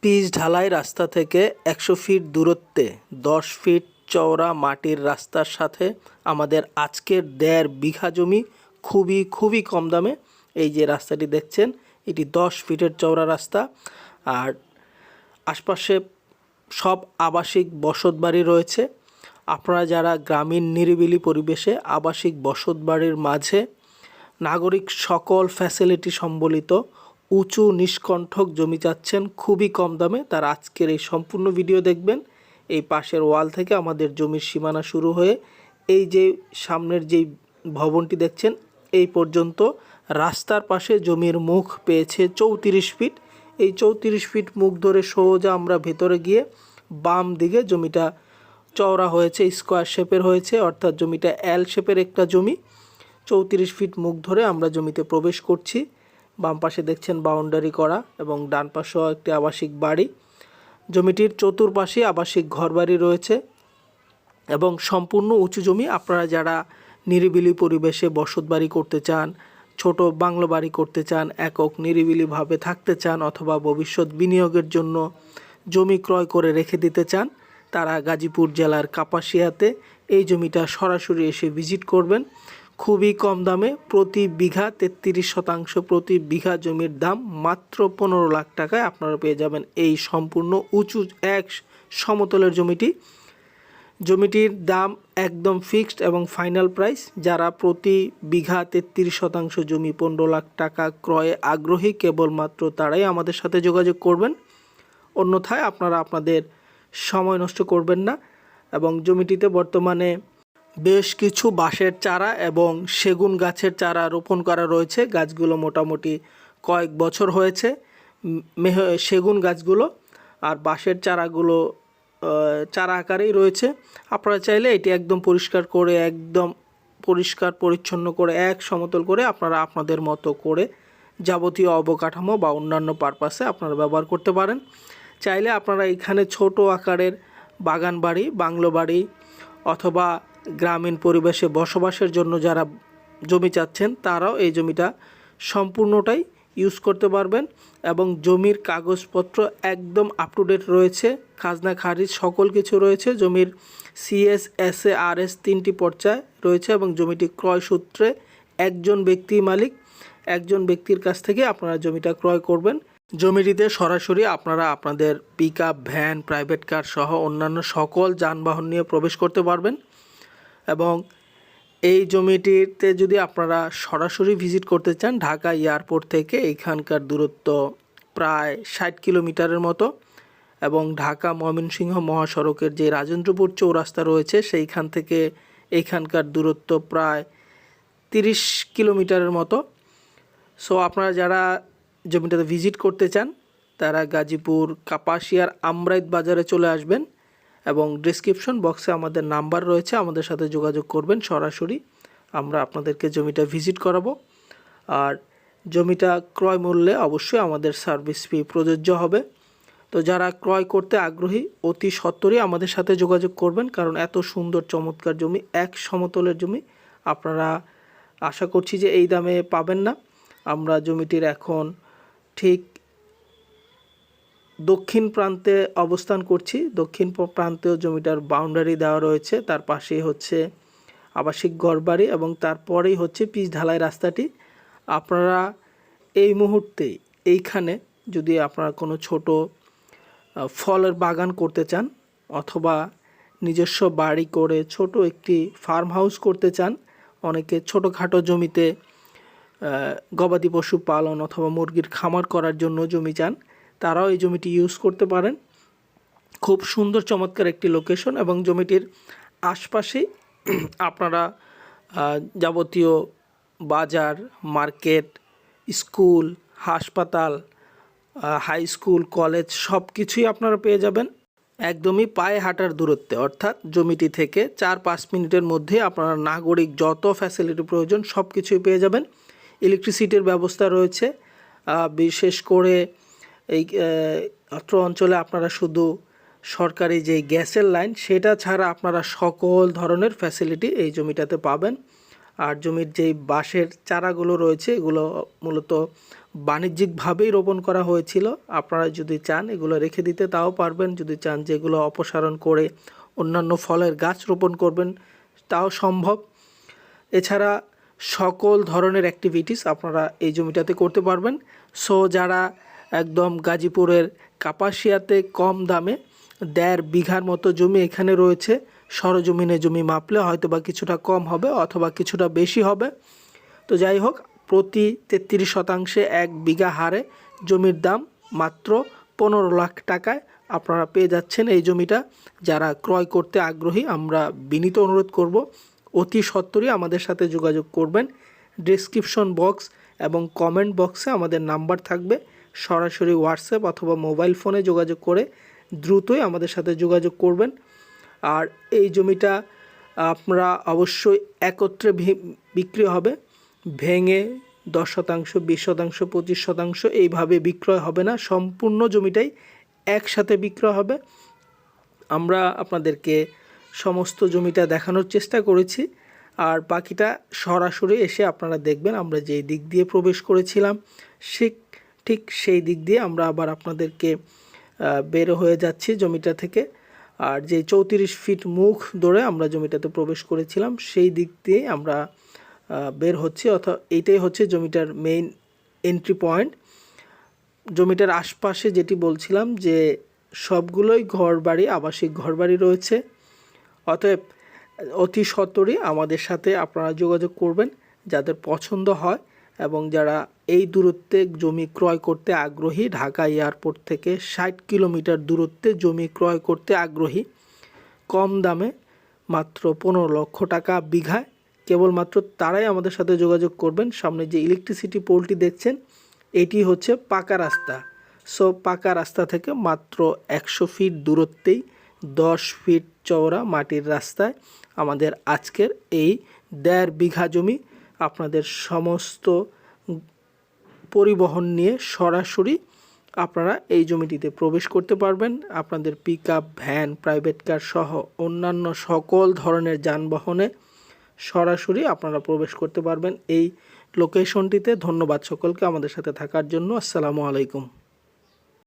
Pitch ঢালাই রাস্তা থেকে ১০০ ফিট দূরত্বে ১০ ফিট চওড়া মাটির রাস্তার সাথে আমাদের আজকের ১.৫ বিঘা জমি খুবই কম দামে। এই যে রাস্তাটি দেখছেন, এটি ১০ ফিটের চওড়া রাস্তা। আর আশপাশে সব আবাসিক বসতবাড়ি রয়েছে। আপনারা যারা গ্রামীণ নিরিবিলি পরিবেশে আবাসিক বসতবাড়ির মাঝে নাগরিক সকল ফ্যাসিলিটি সম্বলিত উঁচু নিষ্কণ্ঠক জমি চাচ্ছেন খুবই কম দামে, তার আজকের এই সম্পূর্ণ ভিডিও দেখবেন। এই পাশের ওয়াল থেকে আমাদের জমির সীমানা শুরু হয়ে এই যে সামনের যেই ভবনটি দেখছেন এই পর্যন্ত রাস্তার পাশে জমির মুখ পেয়েছে ৩৪ ফিট। এই ৩৪ ফিট মুখ ধরে সোজা আমরা ভেতরে গিয়ে বাম দিকে জমিটা চওড়া হয়েছে, স্কোয়ার শেপের হয়েছে, অর্থাৎ জমিটা এল শেপের একটা জমি। ৩৪ ফিট মুখ ধরে আমরা জমিতে প্রবেশ করছি। বাম পাশে দেখছেন বাউন্ডারি করা এবং ডান পাশেও একটি আবাসিক বাড়ি। জমিটির চতুর্পাশে আবাসিক ঘরবাড়ি রয়েছে এবং সম্পূর্ণ উঁচু জমি। আপনারা যারা নিরিবিলি পরিবেশে বসতবাড়ি করতে চান, ছোট বাংলো বাড়ি করতে চান, একক নিরিবিলিভাবে থাকতে চান, অথবা ভবিষ্যৎ বিনিয়োগের জন্য জমি ক্রয় করে রেখে দিতে চান, তারা গাজীপুর জেলার কাপাসিয়াতে এই জমিটা সরাসরি এসে ভিজিট করবেন। খুবই কম দামে, প্রতি বিঘা ৩৩% প্রতি বিঘা জমির দাম মাত্র ১৫ লাখ টাকায় আপনারা পেয়ে যাবেন এই সম্পূর্ণ উঁচু এক সমতলের জমিটি। জমিটির দাম একদম ফিক্সড এবং ফাইনাল প্রাইস। যারা প্রতি বিঘা ৩৩% জমি ১৫ লাখ টাকা ক্রয়ে আগ্রহী, কেবলমাত্র তারাই আমাদের সাথে যোগাযোগ করবেন। অন্যথায় আপনারা আপনাদের সময় নষ্ট করবেন না। এবং জমিটিতে বর্তমানে বেশ কিছু বাঁশের চারা এবং সেগুন গাছের চারা রোপণ করা রয়েছে। গাছগুলো মোটামুটি কয়েক বছর হয়েছে, সেগুন গাছগুলো, আর বাঁশের চারাগুলো চারা আকারেই রয়েছে। আপনারা চাইলে এটি একদম পরিষ্কার পরিচ্ছন্ন করে এক সমতল করে আপনারা আপনাদের মতো করে যাবতীয় অবকাঠামো বা অন্যান্য পারপাসে আপনারা ব্যবহার করতে পারেন। চাইলে আপনারা এখানে ছোট আকারের বাগান বাড়ি, বাংলো বাড়ি অথবা গ্রামীণ পরিবেশে বসবাসের জন্য যারা জমি চাচ্ছেন তারাও এই জমিটা সম্পূর্ণটাই ইউজ করতে পারবেন। এবং জমির কাগজপত্র একদম আপ টু ডেট রয়েছে, খাজনা খারিজ সকল কিছু রয়েছে। জমির CS, SA, RS 3টি পর্যায় রয়েছে এবং জমিটি ক্রয় সূত্রে একজন ব্যক্তি মালিক। একজন ব্যক্তির কাছ থেকে আপনারা জমিটা ক্রয় করবেন। জমিটিতে সরাসরি আপনারা আপনাদের পিকআপ, ভ্যান, প্রাইভেট কার সহ অন্যান্য সকল যানবাহন নিয়ে প্রবেশ করতে পারবেন। এবং এই জমিটিতে যদি আপনারা সরাসরি ভিজিট করতে চান, ঢাকা এয়ারপোর্ট থেকে এইখানকার দূরত্ব প্রায় ৬০ কিলোমিটারের মতো। এবং ঢাকা ময়মনসিংহ মহাসড়কের যে রাজেন্দ্রপুর চৌরাস্তা রয়েছে সেইখান থেকে এইখানকার দূরত্ব প্রায় ৩০ কিলোমিটারের মতো। সো আপনারা যারা জমিটাতে ভিজিট করতে চান তারা গাজীপুর কাপাসিয়ার আমরাইত বাজারে চলে আসবেন এবং ডেসক্রিপশন বক্সে আমাদের নাম্বার রয়েছে, আমাদের সাথে যোগাযোগ করবেন। সরাসরি আমরা আপনাদেরকে জমিটা ভিজিট করাবো। আর জমিটা ক্রয় মূল্যে অবশ্যই আমাদের সার্ভিস ফি প্রযোজ্য হবে। তো যারা ক্রয় করতে আগ্রহী অতি সত্বরই আমাদের সাথে যোগাযোগ করবেন, কারণ এত সুন্দর চমৎকার জমি, এক সমতলের জমি আপনারা আশা করছি যে এই দামে পাবেন না। আমরা জমিটির এখন ঠিক দক্ষিণ প্রান্তে অবস্থান করছি। দক্ষিণ প্রান্তেও জমিটার বাউন্ডারি দেওয়া রয়েছে, তার পাশেই হচ্ছে আবাসিক ঘরবাড়ি এবং তারপরেই হচ্ছে পিচ ঢালাই রাস্তাটি। আপনারা এই মুহূর্তে এইখানে যদি আপনারা কোনো ছোট ফলের বাগান করতে চান অথবা নিজস্ব বাড়ি করে ছোট একটি ফার্ম হাউস করতে চান, অনেকে ছোটোখাটো জমিতে গবাদি পশু পালন অথবা মুরগির খামার করার জন্য জমি চান, তারাও এই জমিটি ইউজ করতে পারেন। খুব সুন্দর চমৎকার একটি লোকেশন এবং জমিটির আশপাশেই আপনারা যাবতীয় বাজার, মার্কেট, স্কুল, হাসপাতাল, হাই স্কুল, কলেজ সব কিছুই আপনারা পেয়ে যাবেন একদমই পায়ে হাঁটার দূরত্বে। অর্থাৎ জমিটি থেকে ৪-৫ মিনিটের মধ্যে আপনারা নাগরিক যত ফ্যাসিলিটি প্রয়োজন সব কিছুই পেয়ে যাবেন। ইলেকট্রিসিটির ব্যবস্থা রয়েছে। বিশেষ করে এই অত্র অঞ্চলে আপনারা শুধু সরকারি যে গ্যাসের লাইন সেটা ছাড়া আপনারা সকল ধরনের ফ্যাসিলিটি এই জমিটাতে পাবেন। আর জমির যেই বাঁশের চারাগুলো রয়েছে এগুলো মূলত বাণিজ্যিকভাবেই রোপণ করা হয়েছিল। আপনারা যদি চান এগুলো রেখে দিতে তাও পারবেন, যদি চান যে এগুলো অপসারণ করে অন্যান্য ফলের গাছ রোপণ করবেন তাও সম্ভব। এছাড়া সকল ধরনের অ্যাক্টিভিটিস আপনারা এই জমিটাতে করতে পারবেন। সো যারা একদম গাজীপুরের কাপাসিয়াতে কম দামে 1.5 বিঘার মতো জমি এখানে রয়েছে, সরজমিনে জমি মাপলে হয়তো বা কিছুটা কম হবে অথবা কিছুটা বেশি হবে। তো যাই হোক, প্রতি 33 শতাংশে 1 বিঘা হারে জমির দাম মাত্র 15 লাখ টাকায় আপনারা পেয়ে যাচ্ছেন এই জমিটা। যারা ক্রয় করতে আগ্রহী আমরা বিনীত অনুরোধ করব অতি সত্বরই আমাদের সাথে যোগাযোগ করবেন। ডেসক্রিপশন বক্স এবং কমেন্ট বক্সে আমাদের নাম্বার থাকবে, সরাসরি হোয়াটসঅ্যাপ অথবা মোবাইল ফোনে যোগাযোগ করে দ্রুতই আমাদের সাথে যোগাযোগ করবেন। আর এই জমিটা আপনারা অবশ্যই একত্রে বিক্রি হবে, ভেঙে 10 শতাংশ 20 শতাংশ 25 শতাংশ এইভাবে বিক্রয় হবে না, সম্পূর্ণ জমিটাই একসাথে বিক্রয় হবে। আমরা আপনাদেরকে সমস্ত জমিটা দেখানোর চেষ্টা করেছি, আর বাকিটা সরাসরি এসে আপনারা দেখবেন। আমরা যেই দিক দিয়ে প্রবেশ করেছিলাম ঠিক সেই দিক দিয়ে আমরা আবার আপনাদেরকে বের হয়ে যাচ্ছি জমিটা থেকে। আর যে 34 ফিট মুখ ধরে আমরা জমিটাতে প্রবেশ করেছিলাম সেই দিক দিয়ে আমরা বের হচ্ছি, অর্থাৎ এইটাই হচ্ছে জমিটার মেইন এন্ট্রি পয়েন্ট। জমিটার আশপাশে যেটি বলছিলাম যে সবগুলোই ঘরবাড়ি, আবাসিক ঘরবাড়ি রয়েছে। অতএব অতি সত্বরই আমাদের সাথে আপনারা যোগাযোগ করবেন যাদের পছন্দ হয় এবং যারা এই দূরত্বে জমি ক্রয় করতে আগ্রহী। ঢাকা এয়ারপোর্ট থেকে 60 কিলোমিটার দূরত্বে জমি ক্রয় করতে আগ্রহী, কম দামে মাত্র 15 লক্ষ টাকা বিঘায়, কেবলমাত্র তারাই আমাদের সাথে যোগাযোগ করবেন। সামনে যে ইলেকট্রিসিটি পোলটি দেখছেন এটি হচ্ছে পাকা রাস্তা। সো পাকা রাস্তা থেকে মাত্র 100 ফিট দূরত্বেই 10 ফিট চওড়া মাটির রাস্তায় আমাদের আজকের এই 1.5 বিঘা জমি। আপনাদের সমস্ত পরিবহন নিয়ে সরাসরি আপনারা এই জমিটিতে প্রবেশ করতে পারবেন। আপনাদের পিকআপ, ভ্যান, প্রাইভেট কার সহ অন্যান্য সকল ধরনের যানবাহনে সরাসরি আপনারা প্রবেশ করতে পারবেন এই লোকেশনটিতে। ধন্যবাদ সকলকে আমাদের সাথে থাকার জন্য। আসসালামু আলাইকুম।